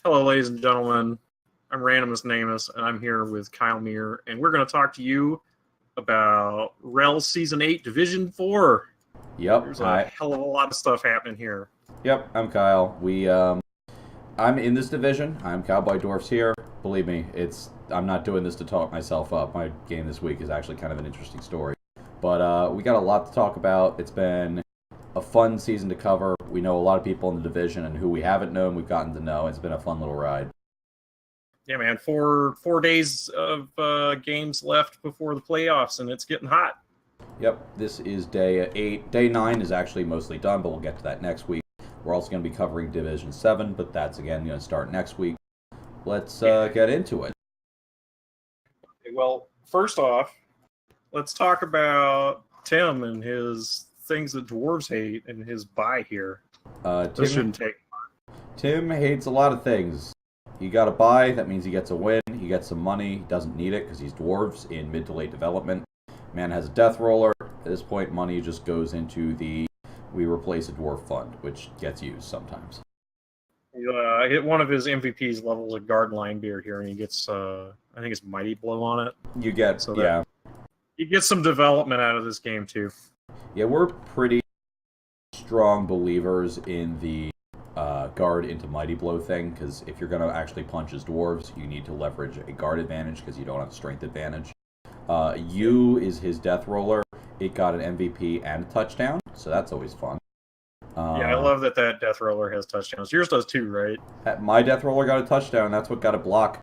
Hello, ladies and gentlemen. I'm Randomus Namus, and I'm here with Kyle Meir, and we're going to talk to you about REL Season 8 Division 4. Yep. There's a hell of a lot of stuff happening here. Yep, I'm Kyle. I'm in this division. I'm Cowboy Dwarfs here. Believe me, I'm not doing this to talk myself up. My game this week is actually kind of an interesting story. But we got a lot to talk about. It's been a fun season to cover. We know a lot of people in the division, and who we haven't known, we've gotten to know. It's been a fun little ride. Yeah, man. Four days of games left before the playoffs, and it's getting hot. Yep, this is day 8. Day 9 is actually mostly done, but we'll get to that next week. We're also going to be covering Division 7, but that's, again, going to start next week. Let's get into it. Okay, well, first off, let's talk about Tim and his things that dwarves hate and his buy here. This shouldn't take. Tim hates a lot of things. He got a buy, that means he gets a win, he gets some money, he doesn't need it because he's dwarves in mid to late development. Man has a death roller. At this point, money just goes into the we replace a dwarf fund, which gets used sometimes. Hit one of his MVPs levels a guard line beard here, and he gets, I think it's Mighty Blow on it. You get, so yeah. You get some development out of this game, too. Yeah, we're pretty strong believers in the guard into Mighty Blow thing, because if you're going to actually punch as dwarves, you need to leverage a guard advantage, because you don't have a strength advantage. U is his death roller. It got an MVP and a touchdown, so that's always fun. Yeah, I love that death roller has touchdowns. Yours does too, right? My death roller got a touchdown, and that's what got a block.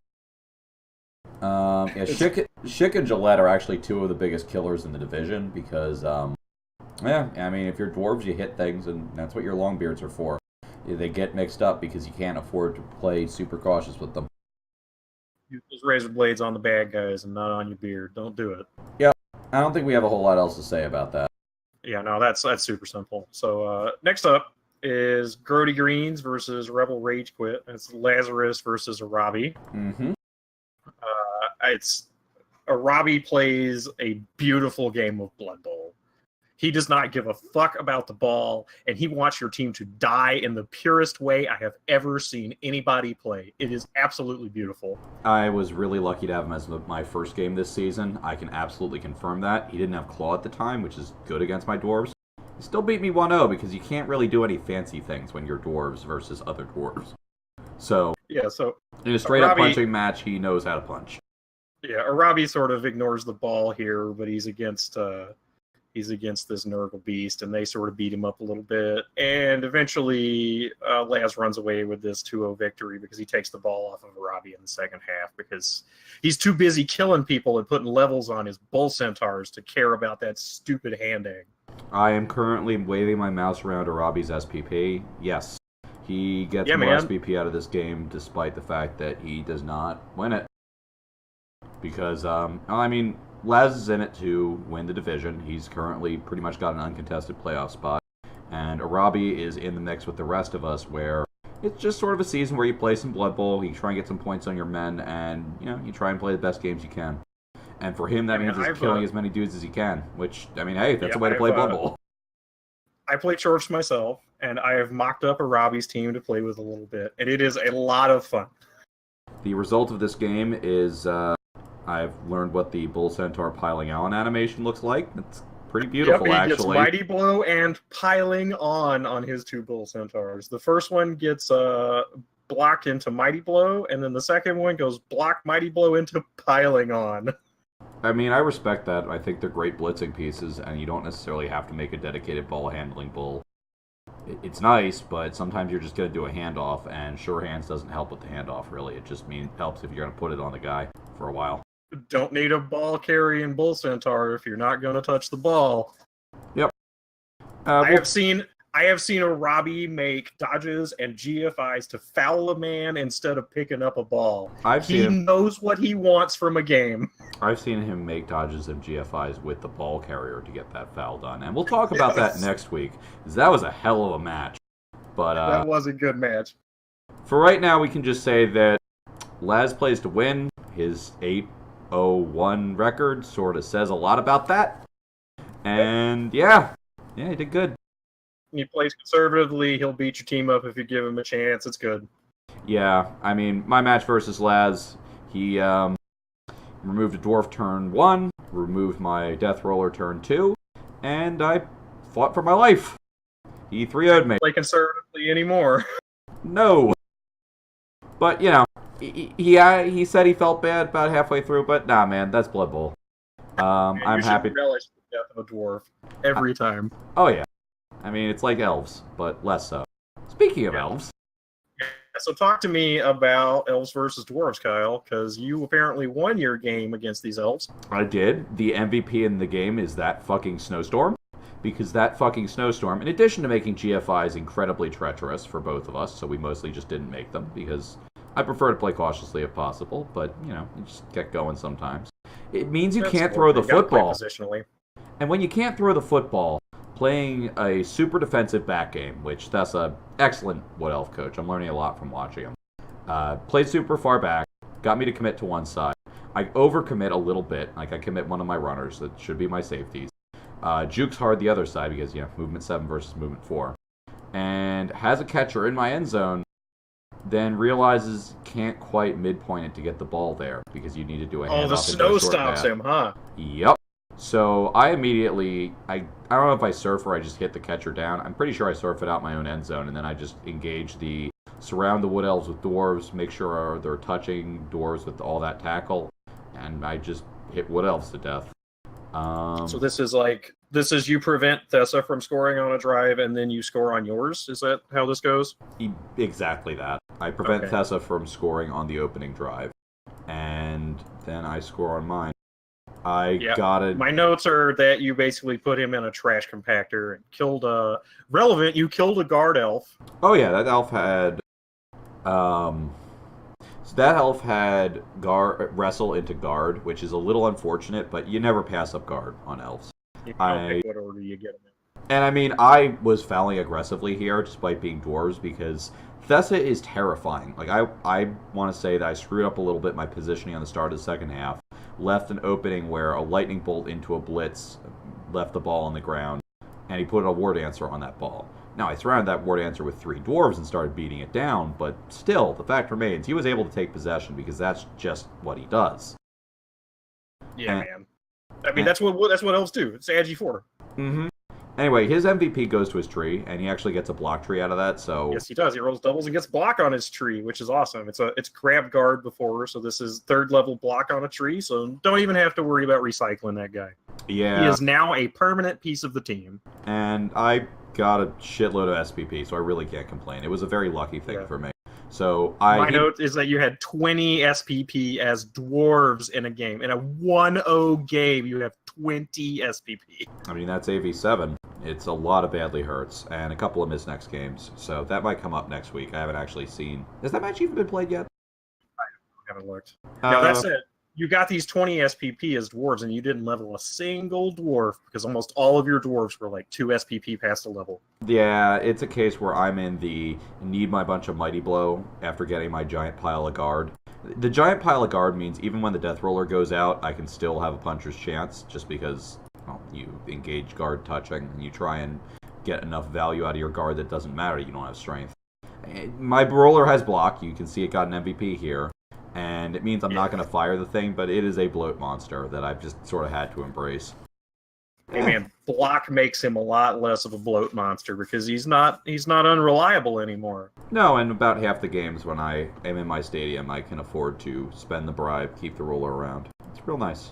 Yeah, Schick and Gillette are actually two of the biggest killers in the division because, yeah, I mean, if you're dwarves, you hit things, and that's what your longbeards are for. They get mixed up because you can't afford to play super cautious with them. Use those razor blades on the bad guys and not on your beard. Don't do it. Yeah, I don't think we have a whole lot else to say about that. Yeah, no, that's super simple. So next up is Grody Greens versus Rebel Rage Quit. It's Lazarus versus Arabi. Mm-hmm. Arabi plays a beautiful game of Blood Bowl. He does not give a fuck about the ball, and he wants your team to die in the purest way I have ever seen anybody play. It is absolutely beautiful. I was really lucky to have him as my first game this season. I can absolutely confirm that. He didn't have Claw at the time, which is good against my dwarves. He still beat me 1-0 because you can't really do any fancy things when you're dwarves versus other dwarves. So, yeah, so in a straight-up punching match, he knows how to punch. Yeah, Arabi sort of ignores the ball here, but he's against this Nurgle beast, and they sort of beat him up a little bit. And eventually, Laz runs away with this 2-0 victory because he takes the ball off of Arabi in the second half because he's too busy killing people and putting levels on his bull centaurs to care about that stupid hand egg. I am currently waving my mouse around Arabi's SPP. Yes, he gets more SPP out of this game despite the fact that he does not win it. Because, I mean, Laz is in it to win the division. He's currently pretty much got an uncontested playoff spot. And Arabi is in the mix with the rest of us where it's just sort of a season where you play some Blood Bowl, you try and get some points on your men, and, you know, you try and play the best games you can. And for him, that means he's killing as many dudes as he can, which, I mean, hey, that's a way to play Blood Bowl. I play Chorfs myself, and I have mocked up Arabi's team to play with a little bit, and it is a lot of fun. The result of this game is... I've learned what the Bull Centaur piling on animation looks like. It's pretty beautiful, actually. He gets Mighty Blow and piling on his 2 Bull Centaurs. The first one gets blocked into Mighty Blow, and then the second one goes block Mighty Blow into piling on. I mean, I respect that. I think they're great blitzing pieces, and you don't necessarily have to make a dedicated ball-handling bull. It's nice, but sometimes you're just going to do a handoff, and sure hands doesn't help with the handoff, really. It just helps if you're going to put it on the guy for a while. Don't need a ball carrying Bull Centaur if you're not going to touch the ball. Yep. I have seen Arabi make dodges and GFIs to foul a man instead of picking up a ball. He knows what he wants from a game. I've seen him make dodges and GFIs with the ball carrier to get that foul done. And we'll talk about that next week, because that was a hell of a match. But that was a good match. For right now, we can just say that Laz plays to win. His 8-0-1 record sort of says a lot about that. And yeah, he did good. He plays conservatively. He'll beat your team up if you give him a chance. It's good. Yeah, I mean, my match versus Laz, he removed a dwarf turn 1, removed my death roller turn 2, and I fought for my life. He 3-0'd me. Play conservatively anymore. No. But, you know, he said he felt bad about halfway through, but nah, man, that's Blood Bowl. I'm happy. Relish the death of a dwarf every time. Oh, yeah. I mean, it's like elves, but less so. Speaking of elves. Yeah, so talk to me about elves versus dwarves, Kyle, because you apparently won your game against these elves. I did. The MVP in the game is that fucking snowstorm. Because that fucking snowstorm, in addition to making GFIs incredibly treacherous for both of us, so we mostly just didn't make them, because I prefer to play cautiously if possible, but, you know, you just get going sometimes. It means you can't throw the football. And when you can't throw the football, playing a super defensive back game, which that's an excellent Wood Elf coach. I'm learning a lot from watching him. Played super far back, got me to commit to one side. I overcommit a little bit, like I commit one of my runners, that should be my safeties. Jukes hard the other side because, you know, movement 7 versus movement 4. And has a catcher in my end zone, then realizes can't quite midpoint it to get the ball there because you need to do a handoff. Oh, the snow stops him, huh? Yep. So I immediately, I don't know if I surf or I just hit the catcher down. I'm pretty sure I surf it out my own end zone, and then I just surround the Wood Elves with dwarves, make sure they're touching dwarves with all that tackle, and I just hit Wood Elves to death. So this is you prevent Thessa from scoring on a drive, and then you score on yours? Is that how this goes? Exactly that. I prevent Thessa from scoring on the opening drive, and then I score on mine. My notes are that you basically put him in a trash compactor and killed you killed a guard elf. Oh yeah, that elf had wrestle into guard, which is a little unfortunate, but you never pass up guard on elves. You don't pick what order you get them in. And I mean, I was fouling aggressively here, despite being dwarves, because Thessa is terrifying. Like, I want to say that I screwed up a little bit my positioning on the start of the second half, left an opening where a lightning bolt into a blitz left the ball on the ground, and he put a war dancer on that ball. Now, I surrounded that war dancer with 3 dwarves and started beating it down, but still, the fact remains, he was able to take possession because that's just what he does. Yeah, man. I mean, that's what elves do. It's Agi 4. Mm-hmm. Anyway, his MVP goes to his tree, and he actually gets a block tree out of that, so... Yes, he does. He rolls doubles and gets block on his tree, which is awesome. It's grab guard before, so this is 3rd level block on a tree, so don't even have to worry about recycling that guy. Yeah. He is now a permanent piece of the team. And I got a shitload of SPP, so I really can't complain. It was a very lucky thing for me. So my note is that you had 20 SPP as dwarves in a game. In a 1-0 game, you have 20 SPP. I mean, that's AV7. It's a lot of badly hurts and a couple of missed next games. So that might come up next week. I haven't actually seen... Has that match even been played yet? I haven't looked. No, that's it. You got these 20 SPP as dwarves, and you didn't level a single dwarf because almost all of your dwarves were like 2 SPP past the level. Yeah, it's a case where I'm in the need my bunch of Mighty Blow after getting my giant pile of guard. The giant pile of guard means even when the death roller goes out, I can still have a puncher's chance just because you engage guard touching and you try and get enough value out of your guard that doesn't matter. You don't have strength. My roller has block. You can see it got an MVP here. And it means I'm not going to fire the thing, but it is a bloat monster that I've just sort of had to embrace. Hey man, block makes him a lot less of a bloat monster because he's not unreliable anymore. No, and about half the games when I am in my stadium, I can afford to spend the bribe, keep the roller around. It's real nice.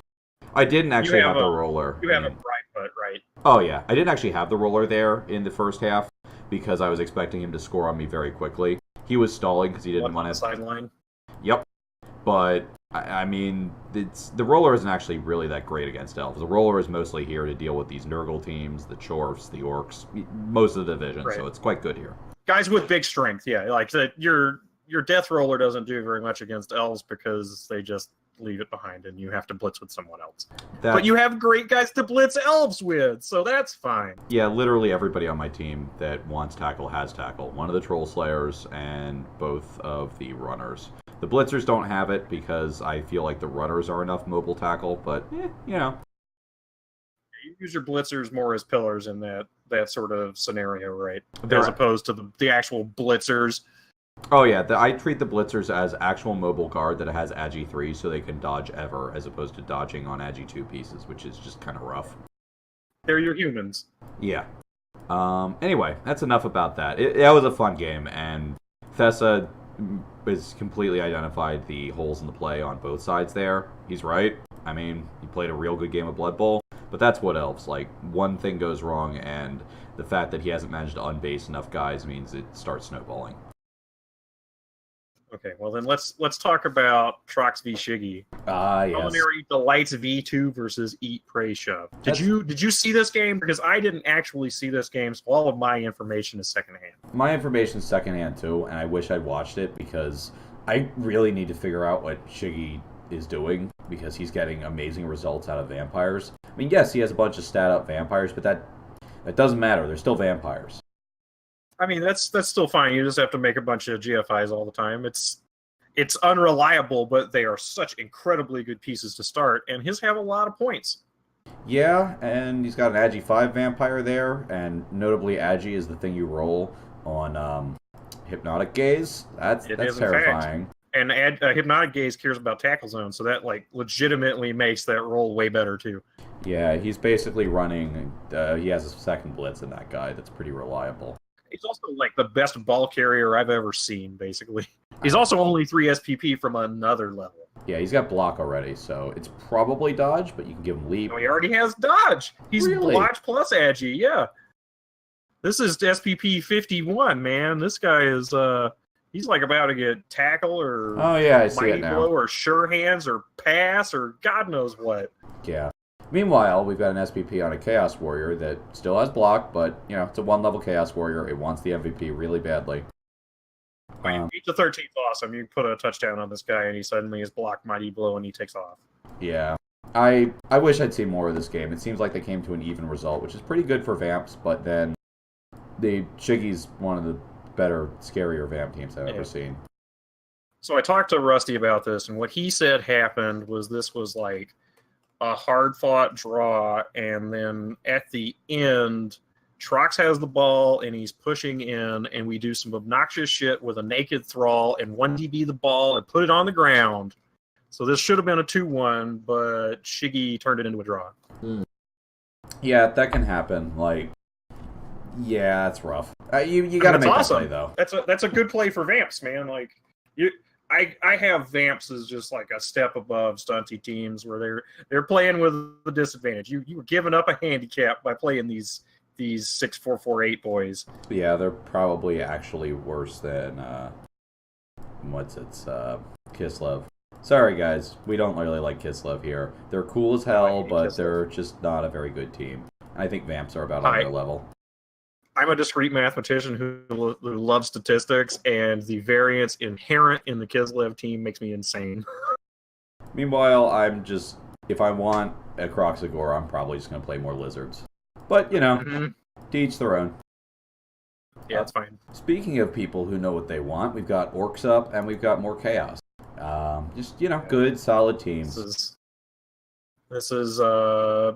I didn't actually have the roller. You have a bribe put, right? Oh yeah, I didn't actually have the roller there in the first half because I was expecting him to score on me very quickly. He was stalling because he didn't want to sideline. Yep. But, I mean, the roller isn't actually really that great against elves. The roller is mostly here to deal with these Nurgle teams, the Chorfs, the Orcs, most of the division, so it's quite good here. Guys with big strength, yeah. Like, your death roller doesn't do very much against elves because they just leave it behind and you have to blitz with someone else. But you have great guys to blitz elves with, so that's fine. Yeah, literally everybody on my team that wants tackle has tackle. One of the Troll Slayers and both of the runners. The blitzers don't have it because I feel like the runners are enough mobile tackle, but, you know. You use your blitzers more as pillars in that sort of scenario, right? As opposed to the actual blitzers Oh yeah, I treat the blitzers as actual mobile guard that has Agi 3 so they can dodge ever, as opposed to dodging on Agi 2 pieces, which is just kind of rough. They're your humans. Yeah. Anyway, that's enough about that. That was a fun game, and Thessa has completely identified the holes in the play on both sides there. He's right. I mean, he played a real good game of Blood Bowl, but that's what elves. Like, one thing goes wrong, and the fact that he hasn't managed to unbase enough guys means it starts snowballing. Okay, well then let's talk about Trox v Shiggy. Yes. Culinary Delights V2 versus Eat, Pray, Shove. Did you see this game? Because I didn't actually see this game, so all of my information is secondhand. My information is secondhand too, and I wish I'd watched it because I really need to figure out what Shiggy is doing because he's getting amazing results out of vampires. I mean, yes, he has a bunch of stat-up vampires, but that doesn't matter. They're still vampires. I mean, that's still fine. You just have to make a bunch of GFIs all the time. It's unreliable, but they are such incredibly good pieces to start, and his have a lot of points. Yeah, and he's got an Agi 5 vampire there, and notably Agi is the thing you roll on Hypnotic Gaze. That's terrifying. And Hypnotic Gaze cares about tackle zone, so that like legitimately makes that roll way better too. Yeah, he's basically running. He has a second blitz in that guy that's pretty reliable. He's also like the best ball carrier I've ever seen, basically. He's also only 3 SPP from another level. Yeah, he's got block already, so it's probably dodge, but you can give him leap. Oh, he already has dodge. He's really? Dodge plus Agi, yeah. This is SPP 51, man. This guy is he's like about to get tackle or I see it now. blow or sure hands or pass or God knows what. Yeah. Meanwhile, we've got an SPP on a Chaos Warrior that still has block, but, it's a 1-level Chaos Warrior. It wants the MVP really badly. 8 to 13 is awesome. You put a touchdown on this guy, and he suddenly is blocked Mighty Blow, and he takes off. Yeah. I wish I'd seen more of this game. It seems like they came to an even result, which is pretty good for Vamps, but then Shiggy's one of the better, scarier Vamp teams I've ever seen. So I talked to Rusty about this, and what he said happened was this was like a hard-fought draw, and then at the end, Trox has the ball, and he's pushing in, and we do some obnoxious shit with a naked thrall and 1DB the ball and put it on the ground. So this should have been a 2-1, but Shiggy turned it into a draw. Yeah, that can happen. That's rough. You got to make that play, though. That's a good play for Vamps, man. I have Vamps as just like a step above stunty teams where they're playing with a disadvantage. You were giving up a handicap by playing these 6-4-4-8 boys. Yeah, they're probably actually worse than Kislev. Sorry guys, we don't really like Kislev here. They're cool as hell, but they're just not a very good team. I think Vamps are about on their level. I'm a discrete mathematician who loves statistics, and the variance inherent in the Kislev team makes me insane. Meanwhile, if I want a Croxagore, I'm probably just going to play more Lizards. But, to each their own. Yeah, that's fine. Speaking of people who know what they want, we've got Orcs up, and we've got more Chaos. Good, solid teams. This is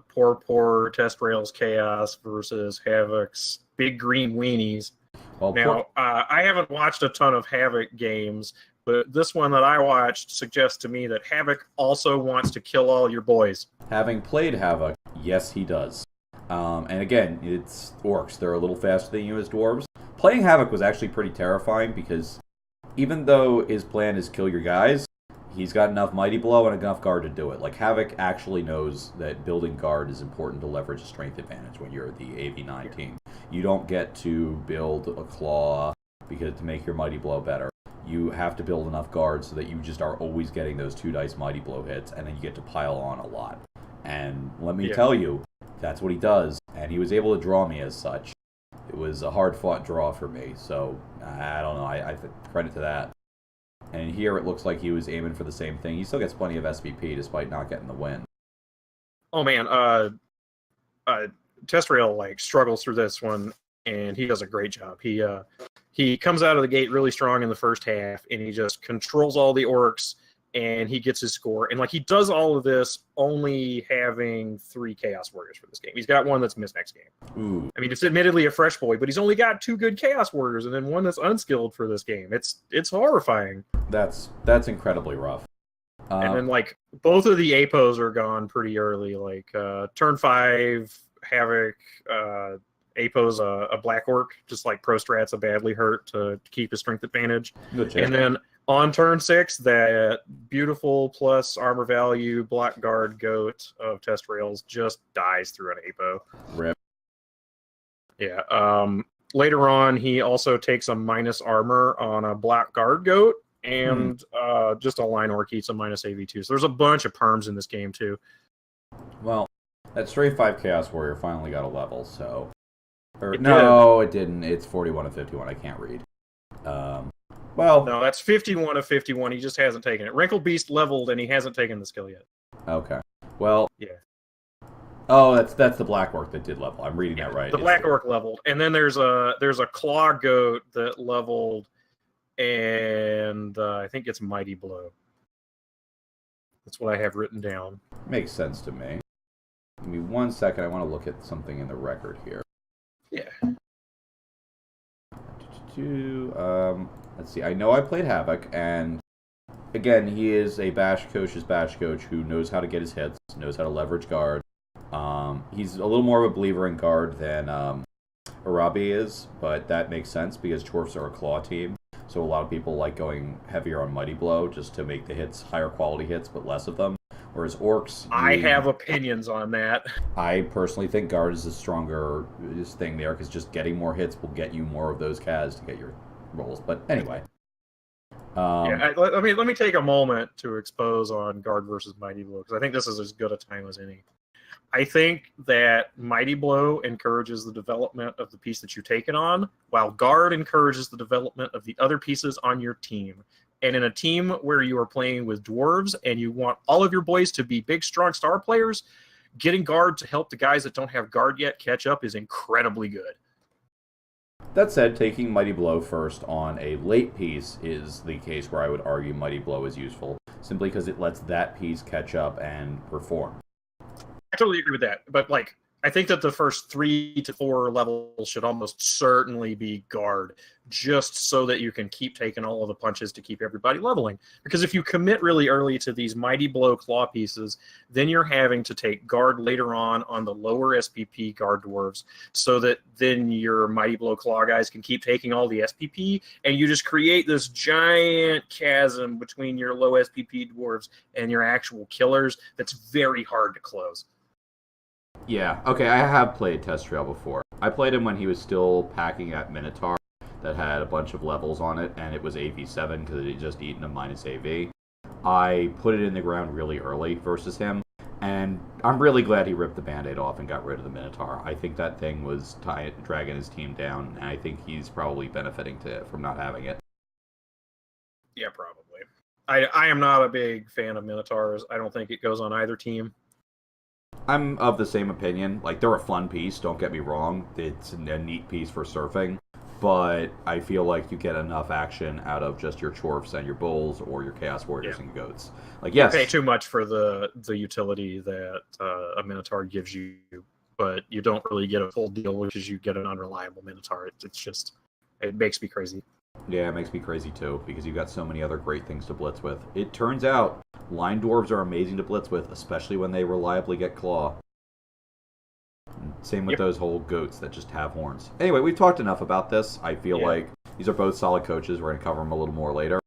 poor Test Rails Chaos versus Havoc's Big Green Weenies. Well, I haven't watched a ton of Havoc games, but this one that I watched suggests to me that Havoc also wants to kill all your boys. Having played Havoc, yes, he does. And again, it's Orcs. They're a little faster than you as Dwarves. Playing Havoc was actually pretty terrifying because even though his plan is kill your guys, he's got enough Mighty Blow and enough guard to do it. Like, Havoc actually knows that building guard is important to leverage a strength advantage when you're the AV9 team. You don't get to build a claw to make your Mighty Blow better. You have to build enough guard so that you just are always getting those 2 dice Mighty Blow hits, and then you get to pile on a lot. And let me tell you, that's what he does, and he was able to draw me as such. It was a hard-fought draw for me, so I don't know. I credit to that. And here it looks like he was aiming for the same thing. He still gets plenty of SPP despite not getting the win. Oh man, Testrail struggles through this one, and he does a great job. He comes out of the gate really strong in the first half, and he just controls all the Orcs, and he gets his score. And like he does all of this only having 3 Chaos Warriors for this game. He's got one that's missed next game. Ooh. I mean, it's admittedly a fresh boy, but he's only got 2 good Chaos Warriors and then one that's unskilled for this game. It's horrifying. That's incredibly rough. And then like both of the APOs are gone pretty early. Like turn 5, Havoc, APO's a Black Orc, just like Pro Strat's a badly hurt to keep his strength advantage. And then on turn 6, that beautiful plus armor value Black Guard Goat of Test Rails just dies through an APO. Rip. Yeah. Later on, he also takes a minus armor on a Black Guard Goat, and just a Line Orc eats a minus AV2. So there's a bunch of perms in this game, too. Well, that straight 5 Chaos Warrior finally got a level, so... It didn't. It's 41 of 51. I can't read. Well... No, that's 51 of 51. He just hasn't taken it. Wrinkled Beast leveled, and he hasn't taken the skill yet. Okay. Well... Yeah. Oh, that's the Black Orc that did level. I'm reading that right. The Black Orc leveled. And then there's a Claw Goat that leveled, and I think it's Mighty Blow. That's what I have written down. Makes sense to me. Give me 1 second. I want to look at something in the record here. Yeah. Let's see. I know I played Havoc, and again, he is a bash coach who knows how to get his hits, knows how to leverage guard. He's a little more of a believer in guard than Arabi is, but that makes sense because Chorfs are a claw team, so a lot of people like going heavier on Mighty Blow just to make the hits higher quality hits, but less of them. Whereas Orcs... I have opinions on that. I personally think guard is the stronger thing there, because just getting more hits will get you more of those CAS to get your rolls. But anyway. Let me take a moment to expose on guard versus Mighty Blow, because I think this is as good a time as any. I think that Mighty Blow encourages the development of the piece that you take it on, while guard encourages the development of the other pieces on your team. And in a team where you are playing with dwarves and you want all of your boys to be big, strong star players, getting guard to help the guys that don't have guard yet catch up is incredibly good. That said, taking Mighty Blow first on a late piece is the case where I would argue Mighty Blow is useful, simply because it lets that piece catch up and perform. I totally agree with that. But, like, I think that the first 3 to 4 levels should almost certainly be guard, just so that you can keep taking all of the punches to keep everybody leveling. Because if you commit really early to these Mighty Blow claw pieces, then you're having to take guard later on the lower SPP guard dwarves, so that then your Mighty Blow claw guys can keep taking all the SPP, and you just create this giant chasm between your low SPP dwarves and your actual killers that's very hard to close. Yeah, okay, I have played Test Trail before. I played him when he was still packing at Minotaur that had a bunch of levels on it, and it was AV7 because it had just eaten a minus AV. I put it in the ground really early versus him, and I'm really glad he ripped the Band-Aid off and got rid of the Minotaur. I think that thing was dragging his team down, and I think he's probably benefiting from not having it. Yeah, probably. I am not a big fan of Minotaurs. I don't think it goes on either team. I'm of the same opinion. Like, they're a fun piece, don't get me wrong. It's a neat piece for surfing. But I feel like you get enough action out of just your Chorfs and your Bulls or your Chaos Warriors and Goats. Like, yes. You pay too much for the utility that a Minotaur gives you, but you don't really get a full deal because you get an unreliable Minotaur. It makes me crazy. Yeah, it makes me crazy too, because you've got so many other great things to blitz with. It turns out, line dwarves are amazing to blitz with, especially when they reliably get claw. Same with those whole goats that just have horns. Anyway, we've talked enough about this. I feel like these are both solid coaches. We're going to cover them a little more later.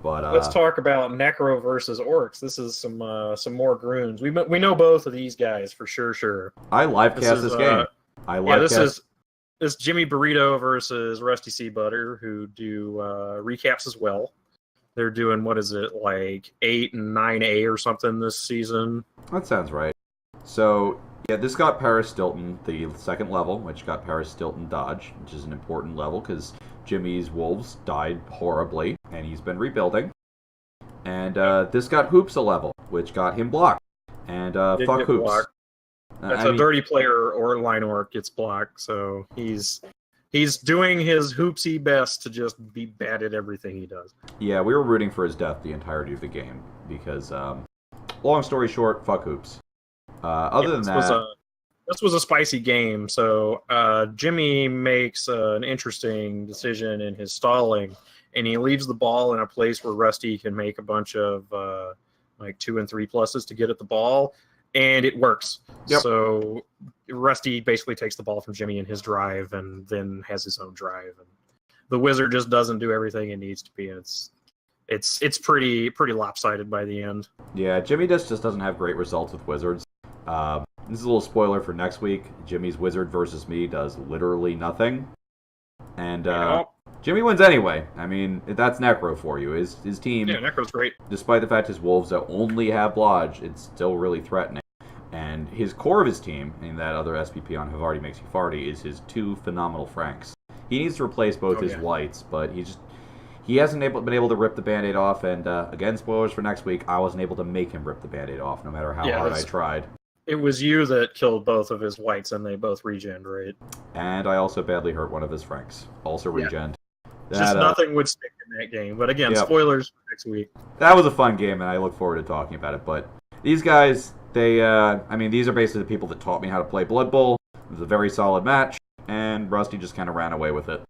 But let's talk about Necro versus Orcs. This is some more Groons. We know both of these guys for sure. I live cast this game. This is Jimmy Burrito versus Rusty Sea Butter, who do recaps as well. They're doing, what is it, like 8 and 9A or something this season? That sounds right. So, yeah, this got Paris Stilton, the second level, which got Paris Stilton Dodge, which is an important level because Jimmy's Wolves died horribly, and he's been rebuilding. And this got Hoops a level, which got him blocked. And fuck Hoops. Blocked. That's a dirty player or line orc gets blocked, so he's He's doing his hoopsy best to just be bad at everything he does. Yeah, we were rooting for his death the entirety of the game because, long story short, fuck hoops. Other than that... This was a spicy game, so Jimmy makes an interesting decision in his stalling, and he leaves the ball in a place where Rusty can make a bunch of 2 and 3 pluses to get at the ball, and it works. Yep. So Rusty basically takes the ball from Jimmy in his drive and then has his own drive. And the Wizard just doesn't do everything it needs to be. It's pretty lopsided by the end. Yeah, Jimmy just doesn't have great results with Wizards. This is a little spoiler for next week. Jimmy's Wizard versus me does literally nothing. And Jimmy wins anyway. I mean, that's Necro for you. His team... Yeah, Necro's great. Despite the fact his Wolves that only have Blodge, it's still really threatening. And his core of his team, and that other SPP on Havarti Makes You Farty, is his 2 phenomenal Franks. He needs to replace both his whites, but he hasn't been able to rip the Band-Aid off, and again, spoilers for next week, I wasn't able to make him rip the Band-Aid off, no matter how hard I tried. It was you that killed both of his whites, and they both regened, right? And I also badly hurt one of his Franks, also regened. Just nothing would stick in that game, but again, spoilers for next week. That was a fun game, and I look forward to talking about it, but these guys, these are basically the people that taught me how to play Blood Bowl. It was a very solid match, and Rusty just kind of ran away with it.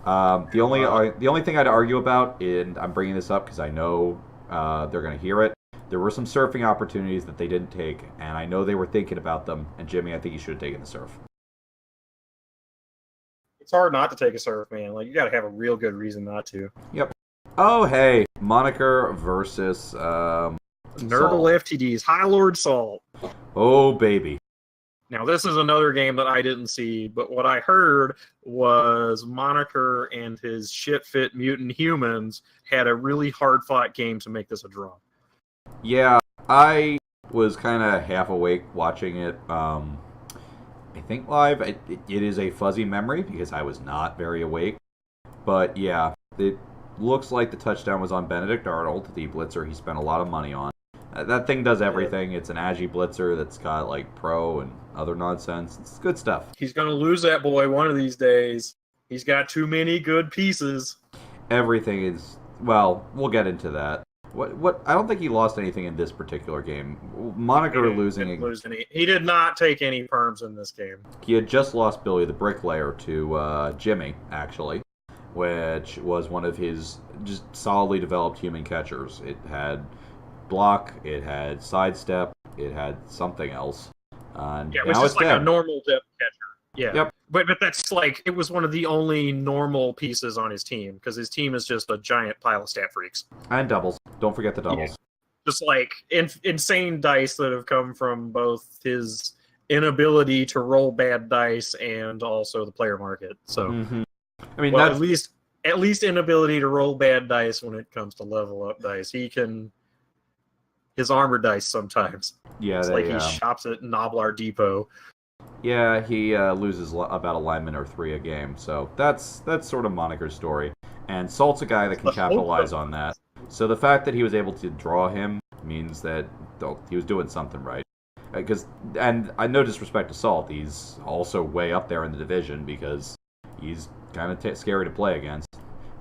The only thing I'd argue about, and I'm bringing this up because I know they're going to hear it, there were some surfing opportunities that they didn't take, and I know they were thinking about them, and Jimmy, I think you should have taken the surf. It's hard not to take a surf, man. You got to have a real good reason not to. Yep. Oh, hey, Monaker versus Nurgle FTDs, High Lord Salt. Oh, baby. Now, this is another game that I didn't see, but what I heard was Monaker and his shit-fit mutant humans had a really hard-fought game to make this a draw. Yeah, I was kind of half awake watching it, I think live. It is a fuzzy memory because I was not very awake. But yeah, it looks like the touchdown was on Benedict Arnold, the blitzer he spent a lot of money on. That thing does everything. It's an Agi blitzer that's got pro and other nonsense. It's good stuff. He's going to lose that boy one of these days. He's got too many good pieces. Everything is, well, we'll get into that. What? I don't think he lost anything in this particular game. Monaker losing. He did not take any perms in this game. He had just lost Billy the Bricklayer to Jimmy, actually, which was one of his just solidly developed human catchers. It had block, it had sidestep, it had something else. It was just a normal depth catcher. Yeah. Yep. But that's it was one of the only normal pieces on his team, because his team is just a giant pile of stat freaks. And doubles. Don't forget the doubles. Yeah. Just insane dice that have come from both his inability to roll bad dice and also the player market. So, I mean, at least inability to roll bad dice when it comes to level up dice. He can. His armor dice sometimes. Yeah, he shops at Noblar Depot. Yeah, he loses about a lineman or 3 a game, so that's sort of Monaker's story. And Salt's a guy that can capitalize on that. So the fact that he was able to draw him means that he was doing something right. And I no disrespect to Salt, he's also way up there in the division because he's kind of scary to play against.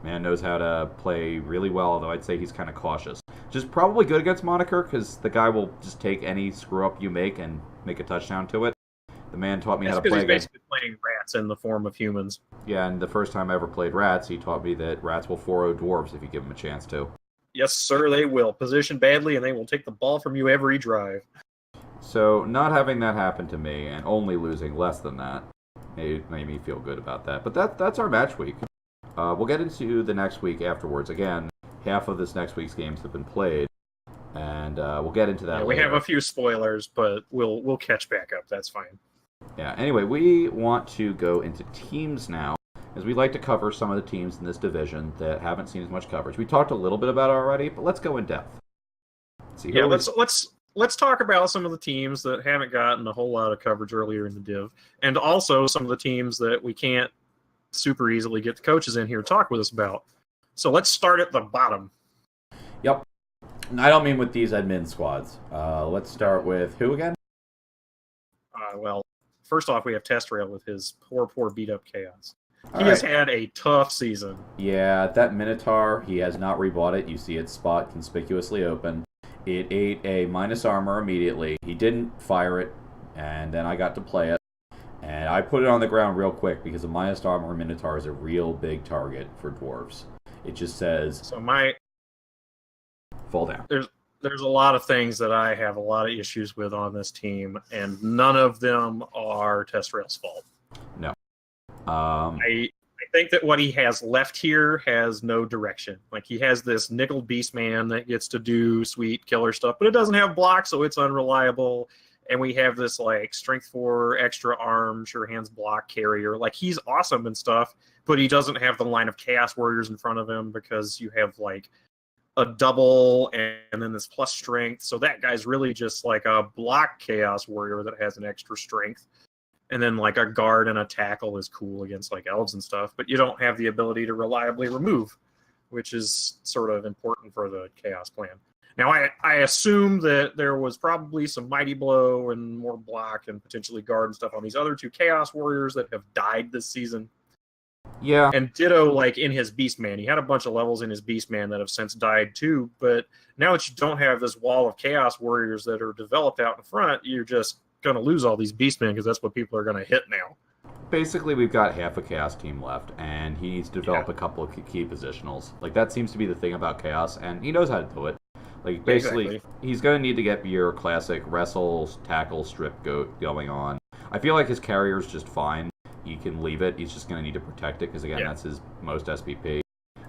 Man knows how to play really well, although I'd say he's kind of cautious. Just probably good against Monaker because the guy will just take any screw-up you make and make a touchdown to it. The man taught me how to play. He's basically playing rats in the form of humans. Yeah, and the first time I ever played rats, he taught me that rats will 4-0 dwarves if you give them a chance to. Yes, sir, they will. Position badly, and they will take the ball from you every drive. So, not having that happen to me, and only losing less than that, made me feel good about that. But that's our match week. We'll get into the next week afterwards. Again, half of this next week's games have been played, and we'll get into that later. We have a few spoilers, but we'll catch back up. That's fine. Yeah, anyway, we want to go into teams now, as we like to cover some of the teams in this division that haven't seen as much coverage. We talked a little bit about it already, but let's go in depth. Let's talk about some of the teams that haven't gotten a whole lot of coverage earlier in the div, and also some of the teams that we can't super easily get the coaches in here to talk with us about. So let's start at the bottom. Yep. And I don't mean with these admin squads. Let's start with who again? first off, we have Test Rail with his poor beat up Chaos. He has had a tough season. Yeah, that Minotaur, he has not rebought it. You see its spot conspicuously open. It ate a minus armor immediately. He didn't fire it, and then I got to play it. And I put it on the ground real quick because a minus armor Minotaur is a real big target for dwarves. It just says... So fall down. There's a lot of things that I have a lot of issues with on this team, and none of them are Test Rail's fault. No. I think that what he has left here has no direction. Like, he has this nickel beastman that gets to do sweet killer stuff, but it doesn't have block, so it's unreliable. And we have this, like, strength 4, extra arm, sure hands block carrier. Like, he's awesome and stuff, but he doesn't have the line of Chaos Warriors in front of him because you have, like, a double and then this plus strength. So that guy's really just like a block Chaos Warrior that has an extra strength. And then like a guard and a tackle is cool against like elves and stuff, but you don't have the ability to reliably remove, which is sort of important for the Chaos plan. Now, I assume that there was probably some Mighty Blow and more block and potentially guard and stuff on these other 2 Chaos Warriors that have died this season. Yeah. And ditto, like, in his Beastman. He had a bunch of levels in his Beastman that have since died, too. But now that you don't have this wall of Chaos Warriors that are developed out in front, you're just going to lose all these Beastmen because that's what people are going to hit now. Basically, we've got half a Chaos team left, and he needs to develop a couple of key positionals. Like, that seems to be the thing about Chaos, and he knows how to do it. Like, basically, he's going to need to get your classic wrestle, tackle, strip goat going on. I feel like his carrier's just fine. He can leave it. He's just going to need to protect it because, again, that's his most SPP.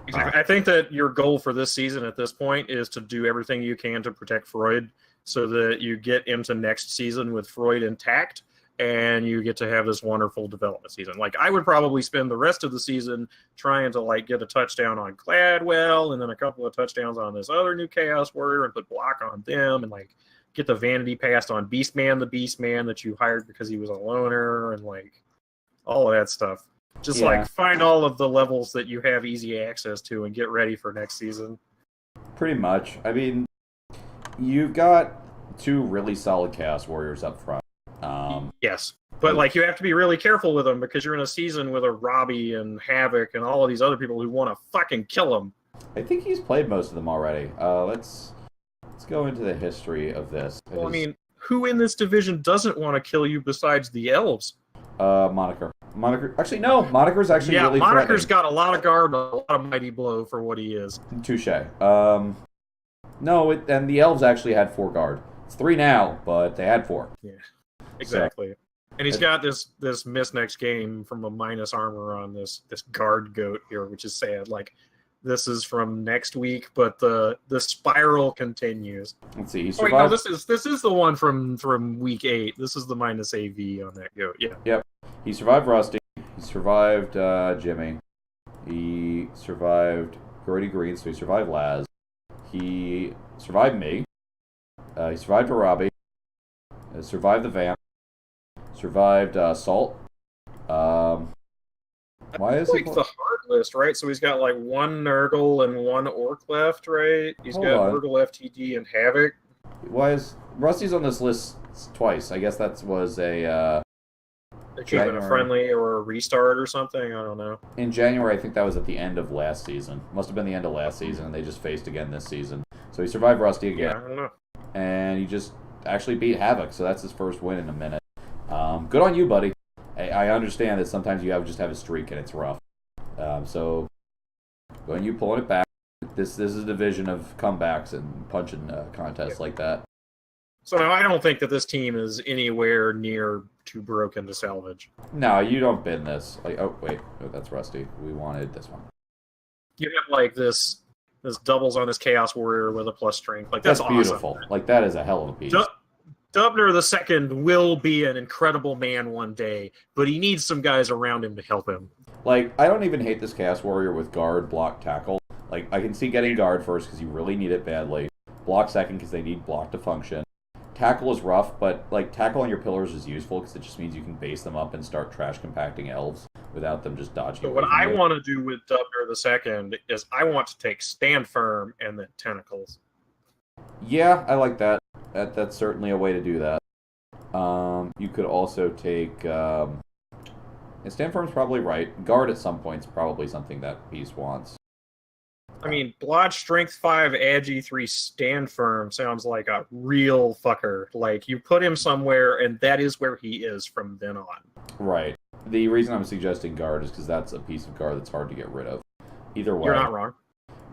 Exactly. I think that your goal for this season at this point is to do everything you can to protect Freud so that you get into next season with Freud intact and you get to have this wonderful development season. Like, I would probably spend the rest of the season trying to, like, get a touchdown on Gladwell and then a couple of touchdowns on this other new Chaos Warrior and put block on them and, like, get the vanity passed on Beastman, the Beastman that you hired because he was a loner and, like, all of that stuff. Just like find all of the levels that you have easy access to and get ready for next season. Pretty much. I mean, you've got 2 really solid Chaos Warriors up front. Yes, but like you have to be really careful with them because you're in a season with a Robbie and Havoc and all of these other people who want to fucking kill him. I think he's played most of them already. Let's go into the history of this. Well, I mean, who in this division doesn't want to kill you besides the elves? Monaker. Actually, no. Monaker's actually really threatening. Monaker's got a lot of guard and a lot of Mighty Blow for what he is. Touche. No, and the elves actually had 4 guard. It's 3 now, but they had 4. Yeah, exactly. So, and he's got this miss next game from a minus armor on this guard goat here, which is sad. Like, this is from next week, but the spiral continues. Let's see. He survived. Oh, wait, no, this is the one from week 8. This is the minus AV on that goat. Yeah. Yep. He survived Rusty. He survived Jimmy. He survived Grody Green, so he survived Laz. He survived me. He survived Arabi. Survived the Vamp. Survived Salt. Why is like the hard list, right? So he's got like 1 Nurgle and 1 Orc left, right? He's got Nurgle FTD and Havoc. Why is Rusty's on this list twice? I guess that was a a friendly or a restart or something. I don't know. In January, I think that was at the end of last season. Must have been the end of last season, and they just faced again this season. So he survived Rusty again. Yeah, I don't know. And he just actually beat Havoc, so that's his first win in a minute. Good on you, buddy. I understand that sometimes you just have a streak and it's rough. So when you pulling it back, this is a division of comebacks and punching contests like that. So now I don't think that this team is anywhere near too broken to salvage. No, you don't bin this. Like, oh wait, no, that's Rusty. We wanted this one. You have like this doubles on this Chaos Warrior with a plus strength. Like that's beautiful. Awesome. Like that is a hell of a piece. Dubner II will be an incredible man one day, but he needs some guys around him to help him. Like, I don't even hate this Chaos Warrior with guard, block, tackle. Like, I can see getting guard first because you really need it badly. Block second because they need block to function. Tackle is rough, but, like, tackle on your pillars is useful because it just means you can base them up and start trash compacting elves without them just dodging. So what I want to do with Dubner II is I want to take Stand Firm and then Tentacles. Yeah, I like that. That's certainly a way to do that. You could also take... and Stand Firm's probably right. Guard at some point is probably something that Beast wants. I mean, Blodge Strength 5, Agi 3, Stand Firm sounds like a real fucker. Like, you put him somewhere, and that is where he is from then on. Right. The reason I'm suggesting Guard is because that's a piece of Guard that's hard to get rid of. Either way. You're not wrong.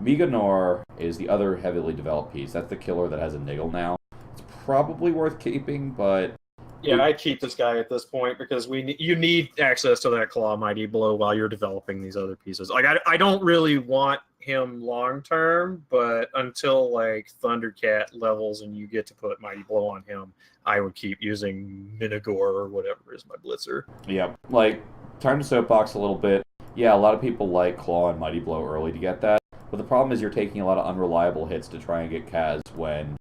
Viganor is the other heavily developed piece. That's the killer that has a niggle now. It's probably worth keeping, but... Yeah, I'd keep this guy at this point because you need access to that Claw Mighty Blow while you're developing these other pieces. Like, I don't really want him long term, but until like Thundercat levels and you get to put Mighty Blow on him, I would keep using Minigor or whatever is my blitzer. Yeah, like, time to soapbox a little bit. Yeah, a lot of people like Claw and Mighty Blow early to get that, but the problem is you're taking a lot of unreliable hits to try and get Kaz when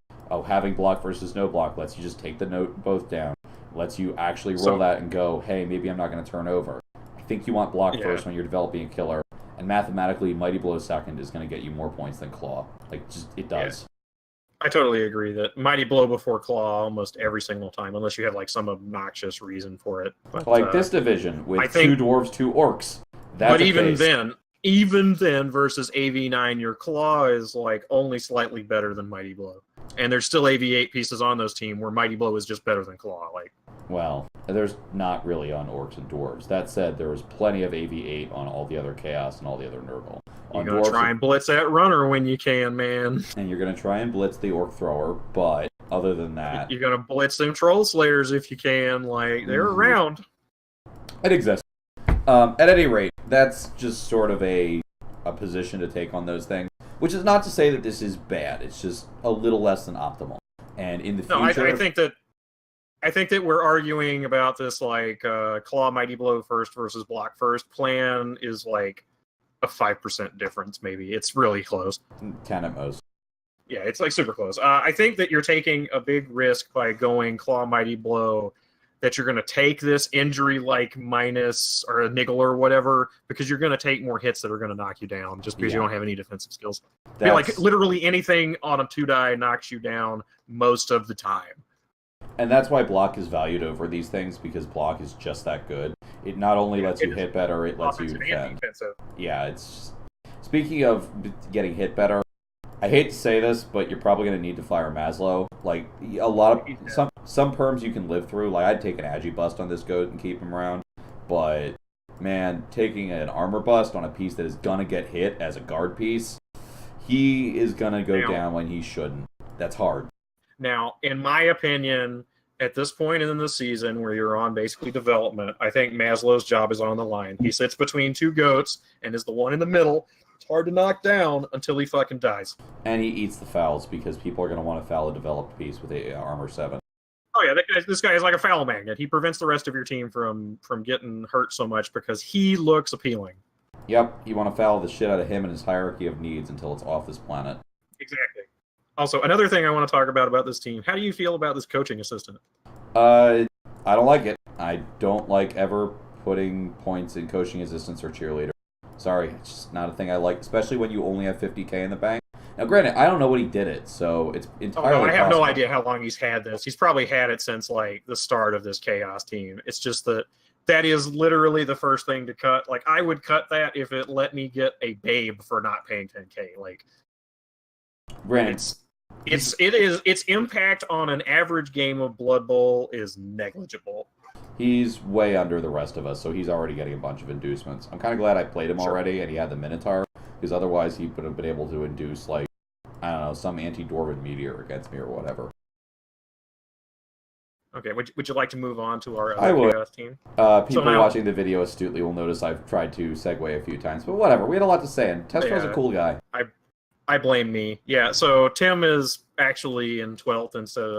having block versus no block lets you just take the note both down. Lets you actually roll that and go, hey, maybe I'm not going to turn over. I think you want block first when you're developing a killer, and mathematically, Mighty Blow second is going to get you more points than Claw. Like, just it does. Yeah. I totally agree that Mighty Blow before Claw almost every single time, unless you have like some obnoxious reason for it. But, like this division with 2 dwarves, 2 orcs. That's but even then versus AV9, your Claw is like only slightly better than Mighty Blow. And there's still AV8 pieces on those teams where Mighty Blow is just better than Claw. Like, well, there's not really on orcs and dwarves. That said, there was plenty of AV8 on all the other Chaos and all the other Nurgle. You're going to try and blitz that runner when you can, man. And you're going to try and blitz the orc thrower, but other than that... You're going to blitz them troll slayers if you can. Like, they're around. It exists. At any rate, that's just sort of a position to take on those things. Which is not to say that this is bad. It's just a little less than optimal. And in the future... No, I think that we're arguing about this, like, Claw Mighty Blow first versus block first plan is like a 5% difference, maybe. It's really close. 10 at most. Yeah, it's like super close. I think that you're taking a big risk by going Claw Mighty Blow, that you're going to take this injury like minus or a niggle or whatever, because you're going to take more hits that are going to knock you down just because you don't have any defensive skills. Like literally anything on a 2-die knocks you down most of the time. And that's why block is valued over these things, because block is just that good. It not only lets you hit better, it lets you defend. Yeah, it's... Speaking of getting hit better, I hate to say this, but you're probably going to need to fire Maslow. Like, a lot of... Some perms you can live through. Like, I'd take an Agi bust on this goat and keep him around. But, man, taking an armor bust on a piece that is going to get hit as a guard piece, he is going to go down when he shouldn't. That's hard. Now, in my opinion, at this point in the season where you're on basically development, I think Maslow's job is on the line. He sits between 2 goats and is the one in the middle. It's hard to knock down until he fucking dies. And he eats the fouls because people are going to want to foul a developed piece with a armor 7. Oh yeah, this guy is like a foul magnet. He prevents the rest of your team from getting hurt so much because he looks appealing. Yep, you want to foul the shit out of him and his hierarchy of needs until it's off this planet. Exactly. Also, another thing I want to talk about this team. How do you feel about this coaching assistant? I don't like it. I don't like ever putting points in coaching assistants or cheerleader. Sorry, it's just not a thing I like, especially when you only have 50K in the bank. Now, granted, I don't know what he did it, so it's entirely I have no idea how long he's had this. He's probably had it since, like, the start of this Chaos team. It's just that is literally the first thing to cut. Like, I would cut that if it let me get a babe for not paying 10K. Like, granted, its impact on an average game of Blood Bowl is negligible. He's way under the rest of us, so he's already getting a bunch of inducements. I'm kind of glad I played him already, and he had the Minotaur, because otherwise he would have been able to induce, like, I don't know, some anti-Dwarven meteor against me or whatever. Okay, would you like to move on to our other Chaos team? People watching the video astutely will notice I've tried to segue a few times, but whatever. We had a lot to say, and Testro's a cool guy. I blame me. Yeah, so Tim is actually in 12th instead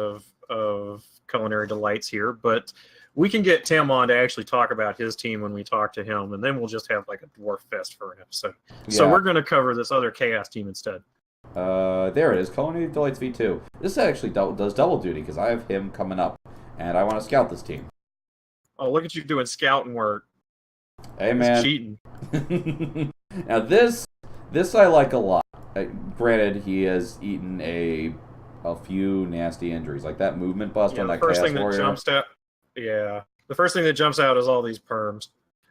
of Culinary Delights here, but we can get Tim on to actually talk about his team when we talk to him, and then we'll just have like a dwarf fest for an episode. Yeah. So we're going to cover this other Chaos team instead. There it is, Culinary Delights V2. This actually does double duty, because I have him coming up, and I want to scout this team. Oh, look at you doing scouting work. Hey, man. Cheating. Now, this I like a lot. Granted, he has eaten a a few nasty injuries, like that movement bust on that first Chaos thing Warrior. that jumps out. Yeah, the first thing that jumps out is all these perms.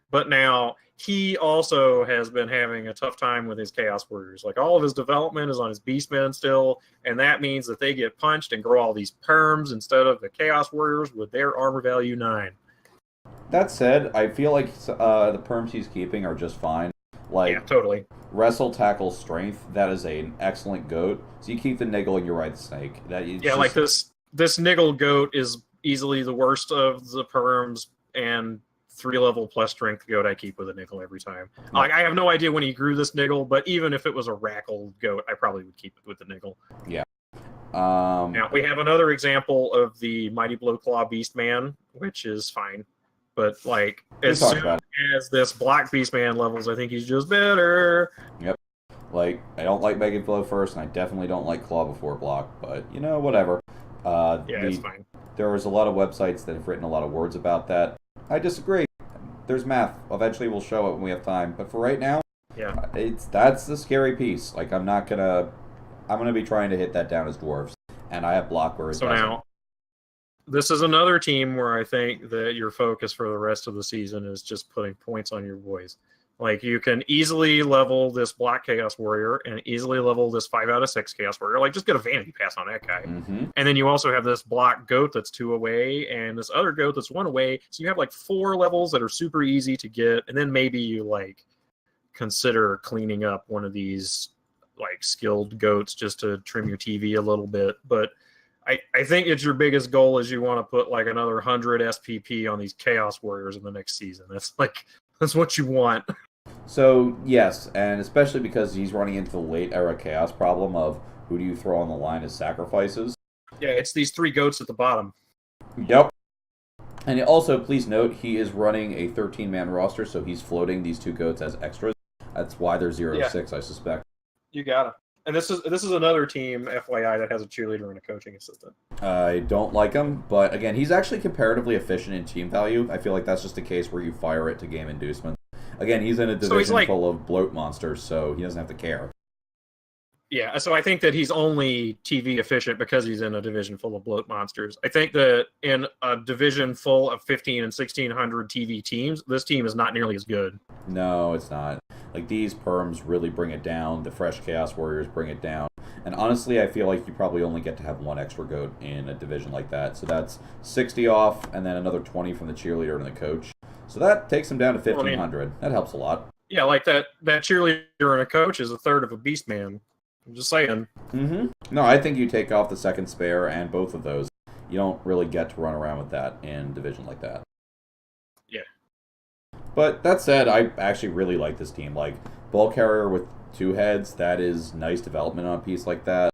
But now he also has been having a tough time with his Chaos Warriors. Like all of his development is on his Beastmen still, and that means that they get punched and grow all these perms instead of the Chaos Warriors with their armor value 9. That said, I feel like the perms he's keeping are just fine. Like, yeah, totally. Wrestle, tackle, strength. That is an excellent goat. So you keep the niggle and you ride the snake. Like this niggle goat is easily the worst of the perms, and 3-level plus strength goat I keep with a nickel every time. Yep. Like I have no idea when he grew this niggle, but even if it was a rackle goat, I probably would keep it with the nickel. Yeah. Now we have another example of the Mighty Blow Claw Beastman, which is fine. But like as soon as this Block Beastman levels, I think he's just better. Yep. Like I don't like Mega Blow first, and I definitely don't like Claw before Block, but whatever. It's fine. There was a lot of websites that have written a lot of words about that. I disagree. There's math. Eventually we'll show it when we have time. But for right now, that's the scary piece. Like I'm gonna be trying to hit that down as dwarves. And I have Block where it doesn't. Now this is another team where I think that your focus for the rest of the season is just putting points on your boys. Like you can easily level this Black Chaos Warrior and easily level this 5 out of 6 Chaos Warrior. Like just get a vanity pass on that guy. Mm-hmm. And then you also have this Black Goat that's 2 away and this other Goat that's 1 away. So you have like 4 levels that are super easy to get. And then maybe you like consider cleaning up one of these like skilled goats just to trim your TV a little bit. But I think it's your biggest goal is you want to put like another 100 SPP on these Chaos Warriors in the next season. That's what you want. So, yes, and especially because he's running into the late era Chaos problem of who do you throw on the line as sacrifices. Yeah, it's these 3 goats at the bottom. Yep. And also, please note, he is running a 13-man roster, so he's floating these 2 goats as extras. That's why they're 0-6, I suspect. You got it. And this is another team, FYI, that has a cheerleader and a coaching assistant. I don't like him, but again, he's actually comparatively efficient in team value. I feel like that's just a case where you fire it to game inducement. Again, he's in a division full of bloat monsters, so he doesn't have to care. Yeah, so I think that he's only TV efficient because he's in a division full of bloat monsters. I think that in a division full of 15 and 1600 TV teams, this team is not nearly as good. No, it's not. Like, these perms really bring it down. The fresh Chaos Warriors bring it down. And honestly, I feel like you probably only get to have 1 extra goat in a division like that. So that's 60 off, and then another 20 from the cheerleader and the coach. So that takes him down to 1,500. That helps a lot. Yeah, like that cheerleader and a coach is a third of a Beastman. I'm just saying. Mm-hmm. No, I think you take off the second spare and both of those. You don't really get to run around with that in a division like that. Yeah. But that said, I actually really like this team. Like, Ball Carrier with 2 heads, that is nice development on a piece like that.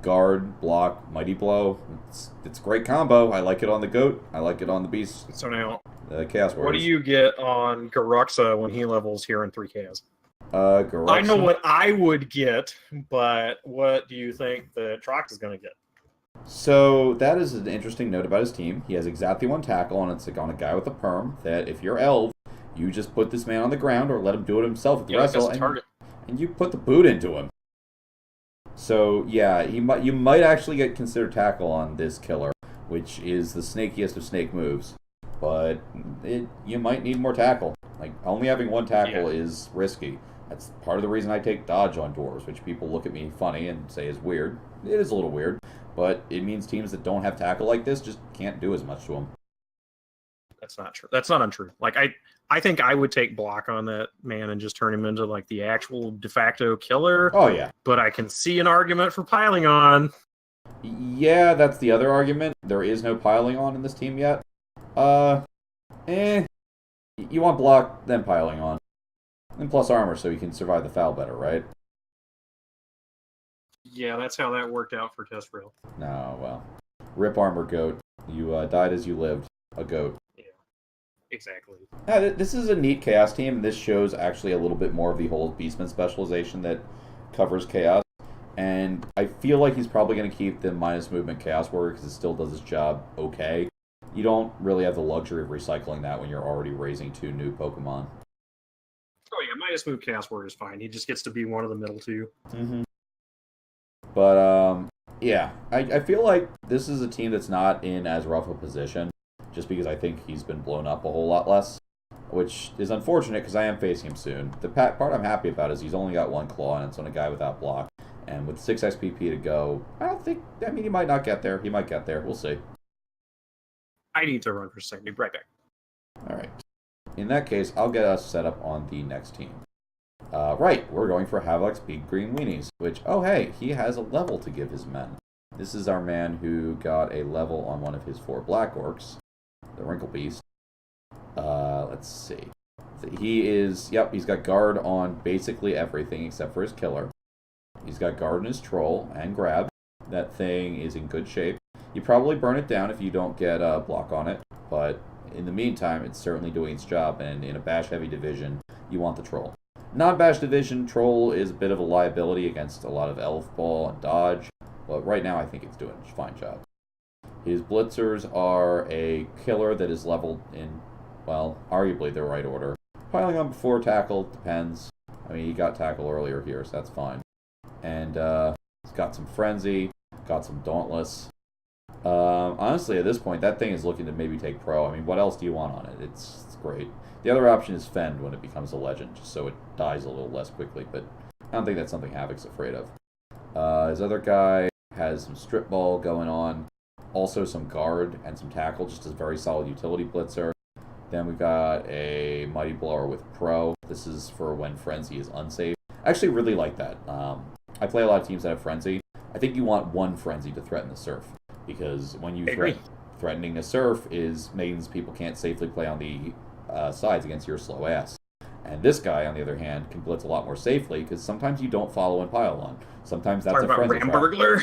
Guard, Block, Mighty Blow. It's a great combo. I like it on the Goat. I like it on the Beast. So now, Chaos Warriors. What do you get on Garuxa when he levels here in 3Ks? Garuxa. I know what I would get, but what do you think the Trox is going to get? So that is an interesting note about his team. He has exactly 1 tackle, and it's like on a guy with a perm that if you're Elf, you just put this man on the ground or let him do it himself at the wrestle, and you put the boot into him. So yeah, you might actually get considered tackle on this killer, which is the snakiest of snake moves. But you might need more tackle. Like, only having 1 tackle is risky. That's part of the reason I take dodge on dwarves, which people look at me funny and say is weird. It is a little weird, but it means teams that don't have tackle like this just can't do as much to them. That's not true. That's not untrue. Like, I think I would take Block on that man and just turn him into, like, the actual de facto killer. Oh, yeah. But I can see an argument for piling on. Yeah, that's the other argument. There is no piling on in this team yet. You want Block, then piling on. And plus armor, so you can survive the foul better, right? Yeah, that's how that worked out for Test Rail. No, well. Rip armor, Goat. You died as you lived. A goat. Yeah, exactly. Yeah, this is a neat Chaos team, and this shows actually a little bit more of the whole Beastman specialization that covers Chaos. And I feel like he's probably going to keep the minus movement Chaos Warrior because it still does its job okay. You don't really have the luxury of recycling that when you're already raising 2 new Pokemon. Oh yeah, minus move Chaos Warrior is fine. He just gets to be one of the middle 2. Mm-hmm. But Yeah, I feel like this is a team that's not in as rough a position, just because I think he's been blown up a whole lot less, which is unfortunate because I am facing him soon. The part I'm happy about is he's only got 1 claw, and it's on a guy without block. And with 6 SPP to go, I mean, he might not get there. He might get there. We'll see. I need to run for a second. Be right back. All right. In that case, I'll get us set up on the next team. Right, we're going for Havok's Big Green Weenies, which, oh hey, he has a level to give his men. This is our man who got a level on one of his 4 Black Orcs, the Wrinkle Beast. Let's see. He's got guard on basically everything except for his killer. He's got guard on his troll and grab. That thing is in good shape. You probably burn it down if you don't get a block on it, but in the meantime, it's certainly doing its job, and in a bash-heavy division, you want the troll. Non-bash division, troll is a bit of a liability against a lot of elf ball and dodge, but right now I think it's doing a fine job. His blitzers are a killer that is leveled in, well, arguably the right order. Piling on before tackle, depends. I mean, he got tackle earlier here, so that's fine. And he's got some frenzy, got some dauntless. Honestly, at this point, that thing is looking to maybe take pro. I mean, what else do you want on it? It's great. The other option is fend when it becomes a legend, just so it dies a little less quickly, but I don't think that's something Havok's afraid of. His other guy has some strip ball going on, also some guard and some tackle, just a very solid utility blitzer. Then we got a Mighty Blower with pro. This is for when frenzy is unsafe. I actually really like that. I play a lot of teams that have frenzy. I think you want one frenzy to threaten the surf, because when you threatening the surf means people can't safely play on the sides against your slow ass. And this guy, on the other hand, can blitz a lot more safely, because sometimes you don't follow and pile on. Sometimes that's a frenzy trap. Ramburglar?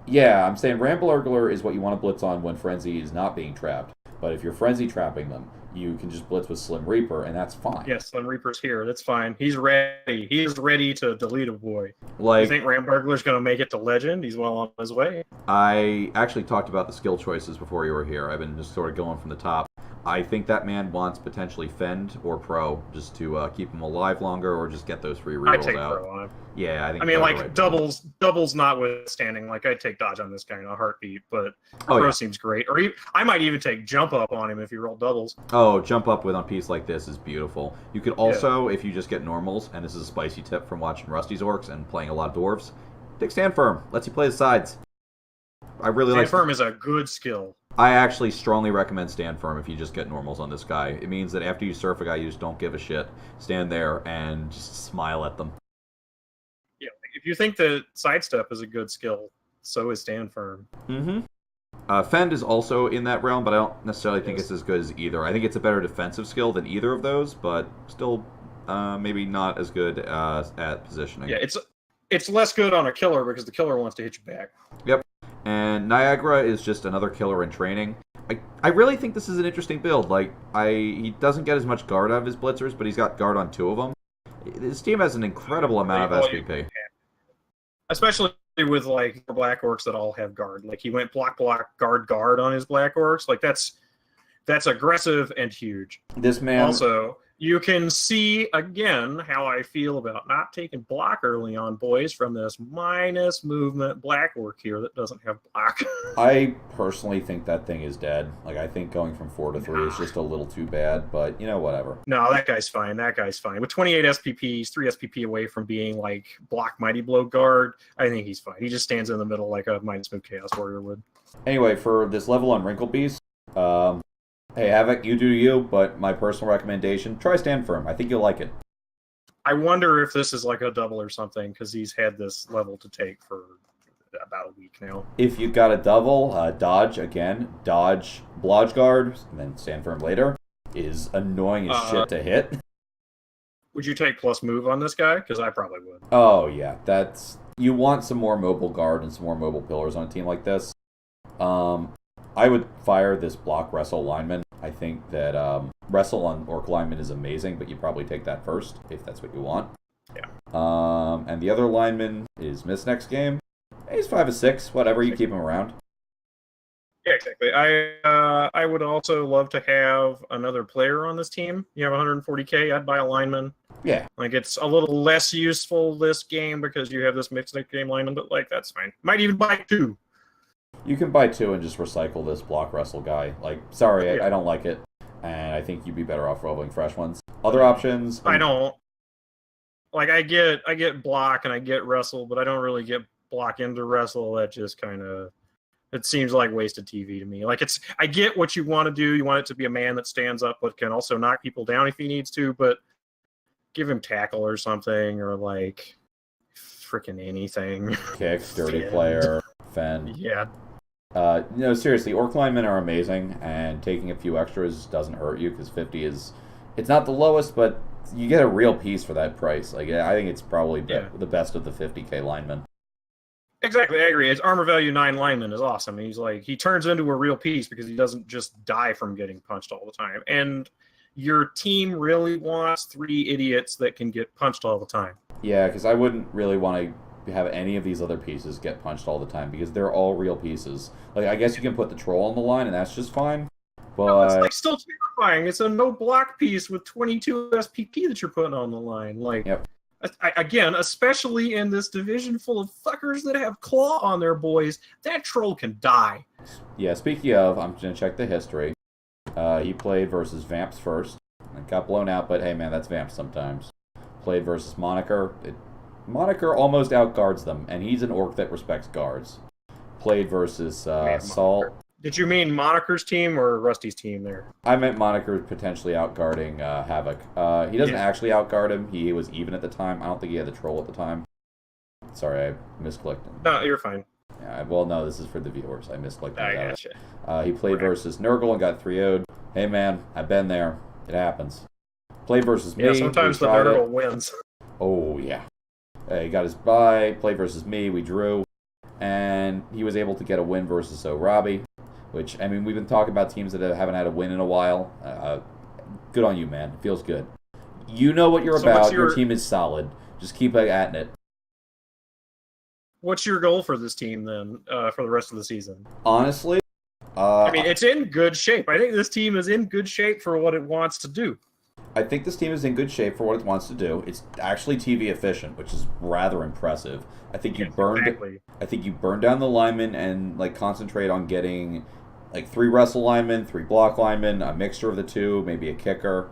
Yeah, I'm saying Ramburglar is what you want to blitz on when frenzy is not being trapped. But if you're frenzy trapping them, you can just blitz with Slim Reaper, and that's fine. Yeah, Slim Reaper's here. That's fine. He's ready. He is ready to delete a boy. Like, you think Ramburglar's going to make it to legend? He's well on his way. I actually talked about the skill choices before you were here. I've been just sort of going from the top. I think that man wants potentially fend or pro, just to keep him alive longer, or just get those free rerolls out. I take pro on him. Yeah, I think. I mean, like doubles notwithstanding. Like I'd take dodge on this guy in a heartbeat, but pro seems great. Or I might even take jump up on him if you roll doubles. Oh, jump up with a piece like this is beautiful. You could also, if you just get normals, and this is a spicy tip from watching Rusty's Orcs and playing a lot of dwarves, take stand firm. Lets you play the sides. I really like stand firm is a good skill. I actually strongly recommend stand firm if you just get normals on this guy. It means that after you surf a guy, you just don't give a shit. Stand there and just smile at them. Yeah, if you think that sidestep is a good skill, so is stand firm. Mm-hmm. Fend is also in that realm, but I don't necessarily think it's as good as either. I think it's a better defensive skill than either of those, but still maybe not as good at positioning. Yeah, it's less good on a killer because the killer wants to hit you back. Yep. And Niagara is just another killer in training. I really think this is an interesting build. Like, he doesn't get as much guard out of his blitzers, but he's got guard on 2 of them. This team has an incredible amount of SPP. Especially with, like, the Black Orcs that all have guard. Like, he went block, guard on his Black Orcs. Like, that's aggressive and huge. This man... Also, you can see, again, how I feel about not taking block early on, boys, from this minus movement Black Orc here that doesn't have block. I personally think that thing is dead. Like, I think going from 4 to 3 is just a little too bad, but, whatever. No, that guy's fine. That guy's fine. With 28 SPPs, 3 SPP away from being, like, block Mighty Blow guard, I think he's fine. He just stands in the middle like a minus move Chaos Warrior would. Anyway, for this level on Wrinkle Beast, hey, Havok, you do you, but my personal recommendation, try stand firm. I think you'll like it. I wonder if this is like a double or something, because he's had this level to take for about a week now. If you got a double, dodge, blodge guard, and then stand firm later, is annoying as shit to hit. Would you take plus move on this guy? Because I probably would. Oh, yeah. You want some more mobile guard and some more mobile pillars on a team like this. I would fire this block wrestle lineman. I think that wrestle on orc lineman is amazing, but you probably take that first if that's what you want. Yeah. And the other lineman is miss next game. He's 5 of 6. Whatever, you keep him around. Yeah, exactly. I would also love to have another player on this team. You have 140K, I'd buy a lineman. Yeah. Like, it's a little less useful this game because you have this mixed game lineman, but, like, that's fine. Might even buy two. You can buy two and just recycle this block wrestle guy. Like, sorry, Yeah. I don't like it. And I think you'd be better off rolling fresh ones. Other options? I don't. Like, I get block and I get wrestle, but I don't really get block into wrestle. That just kind of... It seems like wasted TV to me. Like, I get what you want to do. You want it to be a man that stands up but can also knock people down if he needs to, but give him tackle or something, or like freaking anything. Kick, dirty player, fend. Yeah. No, seriously, orc linemen are amazing, and taking a few extras doesn't hurt you because 50 is... It's not the lowest, but you get a real piece for that price. Like, I think it's probably the best of the 50K linemen. Exactly, I agree. His armor value 9 lineman is awesome. He turns into a real piece because he doesn't just die from getting punched all the time. And your team really wants 3 idiots that can get punched all the time. Yeah, because I wouldn't really want to have any of these other pieces get punched all the time because they're all real pieces. Like, I guess you can put the troll on the line and that's just fine. But no, it's like still terrifying. It's a no block piece with 22 SPP that you're putting on the line. Like, yep. Again, especially in this division full of fuckers that have claw on their boys, that troll can die. Yeah, speaking of, I'm going to check the history. He played versus Vamps first. And got blown out, but hey man, that's Vamps sometimes. Played versus Monaker. Monaker almost outguards them, and he's an orc that respects guards. Played versus Salt. Did you mean Monaker's team or Rusty's team there? I meant Monaker potentially outguarding Havoc. He doesn't actually outguard him. He was even at the time. I don't think he had the troll at the time. Sorry, I misclicked him. No, you're fine. Yeah, well, no, this is for the viewers. I misclicked. I gotcha. He played versus Nurgle and got 3-0'd. Hey man, I've been there. It happens. Played versus me. Yeah, sometimes the Nurgle wins. Oh, yeah. He got his bye. Played versus me. We drew. And he was able to get a win versus Robbie. Which, I mean, we've been talking about teams that haven't had a win in a while. Good on you, man. It feels good. You know what you're about. Your team is solid. Just keep at it. What's your goal for this team, then, for the rest of the season? Honestly? I mean, it's in good shape. I think this team is in good shape for what it wants to do. I think this team is in good shape for what it wants to do. It's actually TV efficient, which is rather impressive. I think you burn down the linemen and like concentrate on getting like 3 wrestle linemen, 3 block linemen, a mixture of the two, maybe a kicker.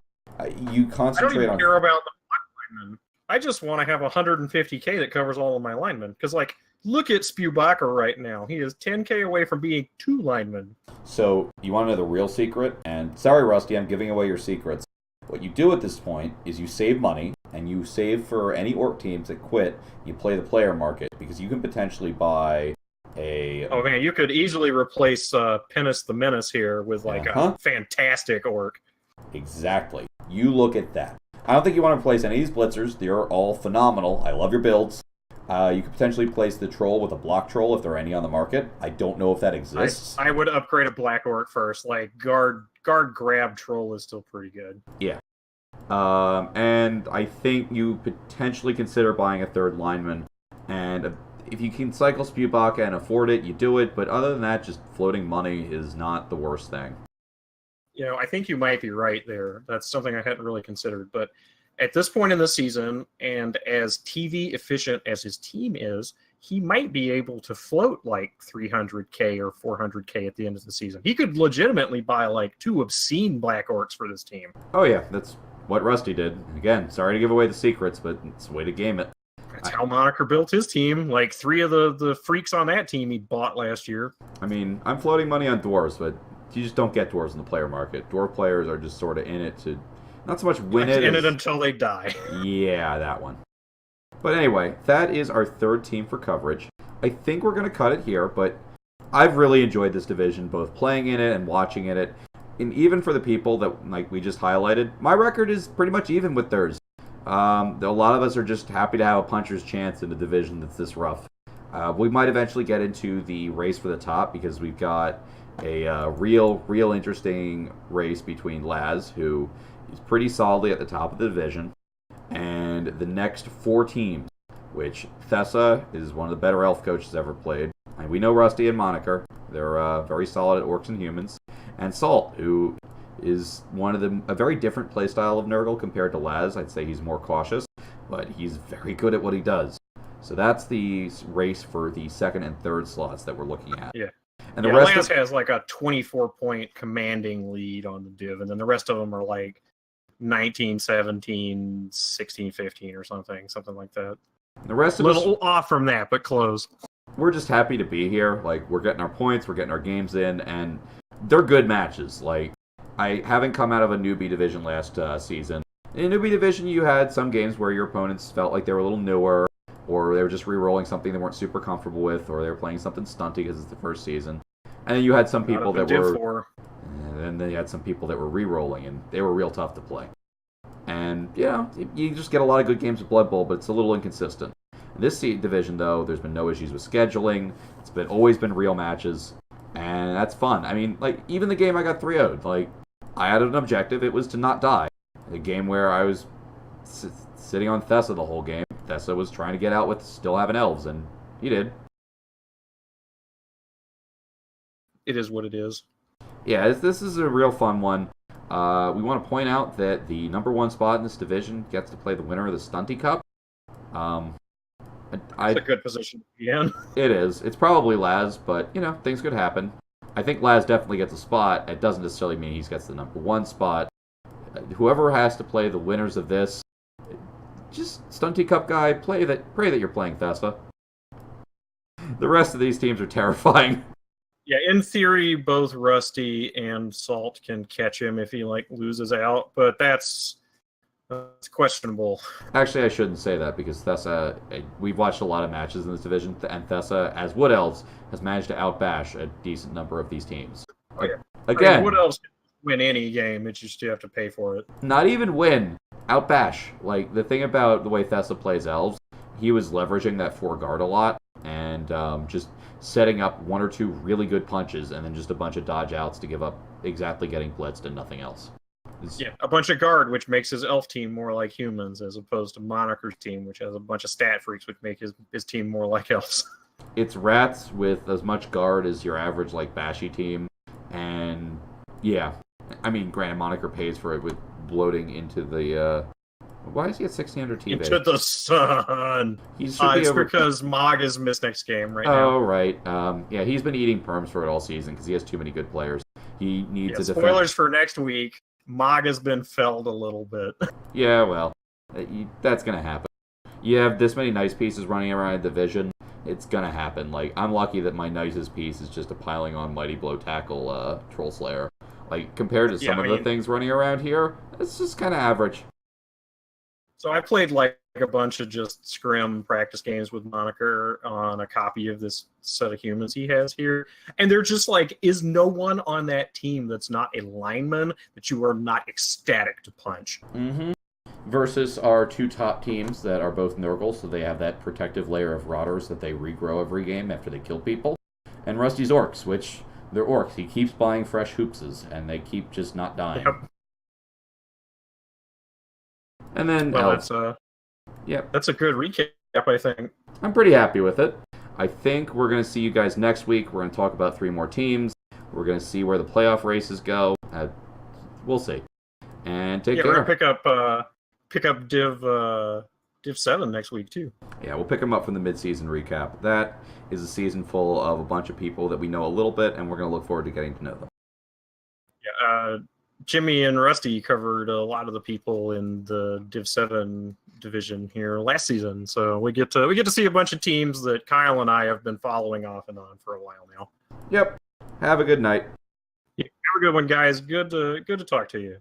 You concentrate I don't even care about the block linemen. I just want to have 150K that covers all of my linemen. Because, like, look at Spewbacher right now. He is 10K away from being 2 linemen. So, you want to know the real secret? And sorry, Rusty, I'm giving away your secrets. What you do at this point is you save money, and you save for any orc teams that quit. You play the player market, because you can potentially buy a... Oh, man, you could easily replace Pinus the Menace here with, like, a fantastic orc. Exactly. You look at that. I don't think you want to replace any of these blitzers. They're all phenomenal. I love your builds. You could potentially place the troll with a block troll if there are any on the market. I don't know if that exists. I would upgrade a black orc first. Like, guard grab troll is still pretty good. Yeah. And I think you potentially consider buying a 3rd lineman. And if you can cycle Spewbaka and afford it, you do it. But other than that, just floating money is not the worst thing. You know, I think you might be right there. That's something I hadn't really considered. But at this point in the season, and as TV efficient as his team is, he might be able to float like 300K or 400K at the end of the season. He could legitimately buy like 2 obscene black orcs for this team. Oh yeah, that's what Rusty did. Again, sorry to give away the secrets, but it's a way to game it. That's how Monaker built his team. Like 3 of the freaks on that team he bought last year. I mean, I'm floating money on dwarves, but you just don't get dwarves in the player market. Dwarf players are just sort of in it to not so much win it. In it until they die. Yeah, that one. But anyway, that is our 3rd team for coverage. I think we're going to cut it here, but I've really enjoyed this division, both playing in it and watching in it. And even for the people that like we just highlighted, my record is pretty much even with theirs. A lot of us are just happy to have a puncher's chance in a division that's this rough. We might eventually get into the race for the top because we've got a real interesting race between Laz, who is pretty solidly at the top of the division, and the next 4 teams, which Thessa is one of the better elf coaches ever played. And we know Rusty and Monaker. They're very solid at orcs and humans. And Salt, who is a very different playstyle of Nurgle compared to Laz. I'd say he's more cautious, but he's very good at what he does. So that's the race for the second and third slots that we're looking at. Yeah. And the rest Lance has like a 24-point commanding lead on the div, and then the rest of them are like 19, 17, 16, 15 or something like that. The rest of us, a little off from that, but close. We're just happy to be here. Like, we're getting our points, we're getting our games in, and they're good matches. Like, I haven't come out of a newbie division last season. In a newbie division, you had some games where your opponents felt like they were a little newer, or they were just re-rolling something they weren't super comfortable with, or they were playing something stunty because it's the first season. And then you had some people that were... And then you had some people that were re-rolling, and they were real tough to play. And, yeah, you just get a lot of good games of Blood Bowl, but it's a little inconsistent. In this division, though, there's been no issues with scheduling. It's always been real matches, and that's fun. I mean, like, even the game I got 3-0'd, like, I had an objective. It was to not die. A game where I was sitting on Thessa the whole game. Thessa was trying to get out with still having elves, and he did. It is what it is. Yeah, this is a real fun one. We want to point out that the number one spot in this division gets to play the winner of the Stunty Cup. It's a good position to be in. It is. It's probably Laz, but, you know, things could happen. I think Laz definitely gets a spot. It doesn't necessarily mean he gets the number one spot. Whoever has to play the winners of this, just Stunty Cup guy, pray that you're playing Thessa. The rest of these teams are terrifying. Yeah, in theory, both Rusty and Salt can catch him if he loses out, but that's questionable. Actually, I shouldn't say that because Thessa, we've watched a lot of matches in this division, and Thessa, as Wood Elves, has managed to outbash a decent number of these teams. Oh, yeah. Again, I mean, Wood Elves can win any game, it's just you have to pay for it. Not even win, outbash. Like, the thing about the way Thessa plays Elves, he was leveraging that 4 guard a lot, and just setting up 1 or 2 really good punches, and then just a bunch of dodge outs to give up exactly getting blitzed and nothing else. Yeah, a bunch of guard, which makes his elf team more like humans, as opposed to Monaker's team, which has a bunch of stat freaks, which make his team more like elves. It's rats with as much guard as your average, bashy team, and yeah. I mean, granted, Monaker pays for it with bloating into the, why is he at 1600 TV? Into the sun! It's because Mog is missed next game right now. Oh, right. Yeah, he's been eating perms for it all season because he has too many good players. He needs a defense. Spoilers for next week. Mog has been felled a little bit. Yeah, well, that's going to happen. You have this many nice pieces running around a division, it's going to happen. I'm lucky that my nicest piece is just a piling on Mighty Blow Tackle Troll Slayer. Compared to some of the things running around here, it's just kind of average. So I played a bunch of just scrim practice games with Monaker on a copy of this set of humans he has here. And they're just is no one on that team that's not a lineman that you are not ecstatic to punch. Mm-hmm. Versus our 2 top teams that are both Nurgle, so they have that protective layer of rotters that they regrow every game after they kill people. And Rusty's Orcs, which they're Orcs. He keeps buying fresh hoopses, and they keep just not dying. Yep. And then that's a good recap, I think. I'm pretty happy with it. I think we're going to see you guys next week. We're going to talk about 3 more teams. We're going to see where the playoff races go. We'll see. And take care. We're going to pick up Div 7 next week, too. Yeah, we'll pick them up from the mid-season recap. That is a season full of a bunch of people that we know a little bit, and we're going to look forward to getting to know them. Yeah, Jimmy and Rusty covered a lot of the people in the Div 7 division here last season, so we get to see a bunch of teams that Kyle and I have been following off and on for a while now. Yep. Have a good night. Yeah, have a good one, guys. Good to talk to you.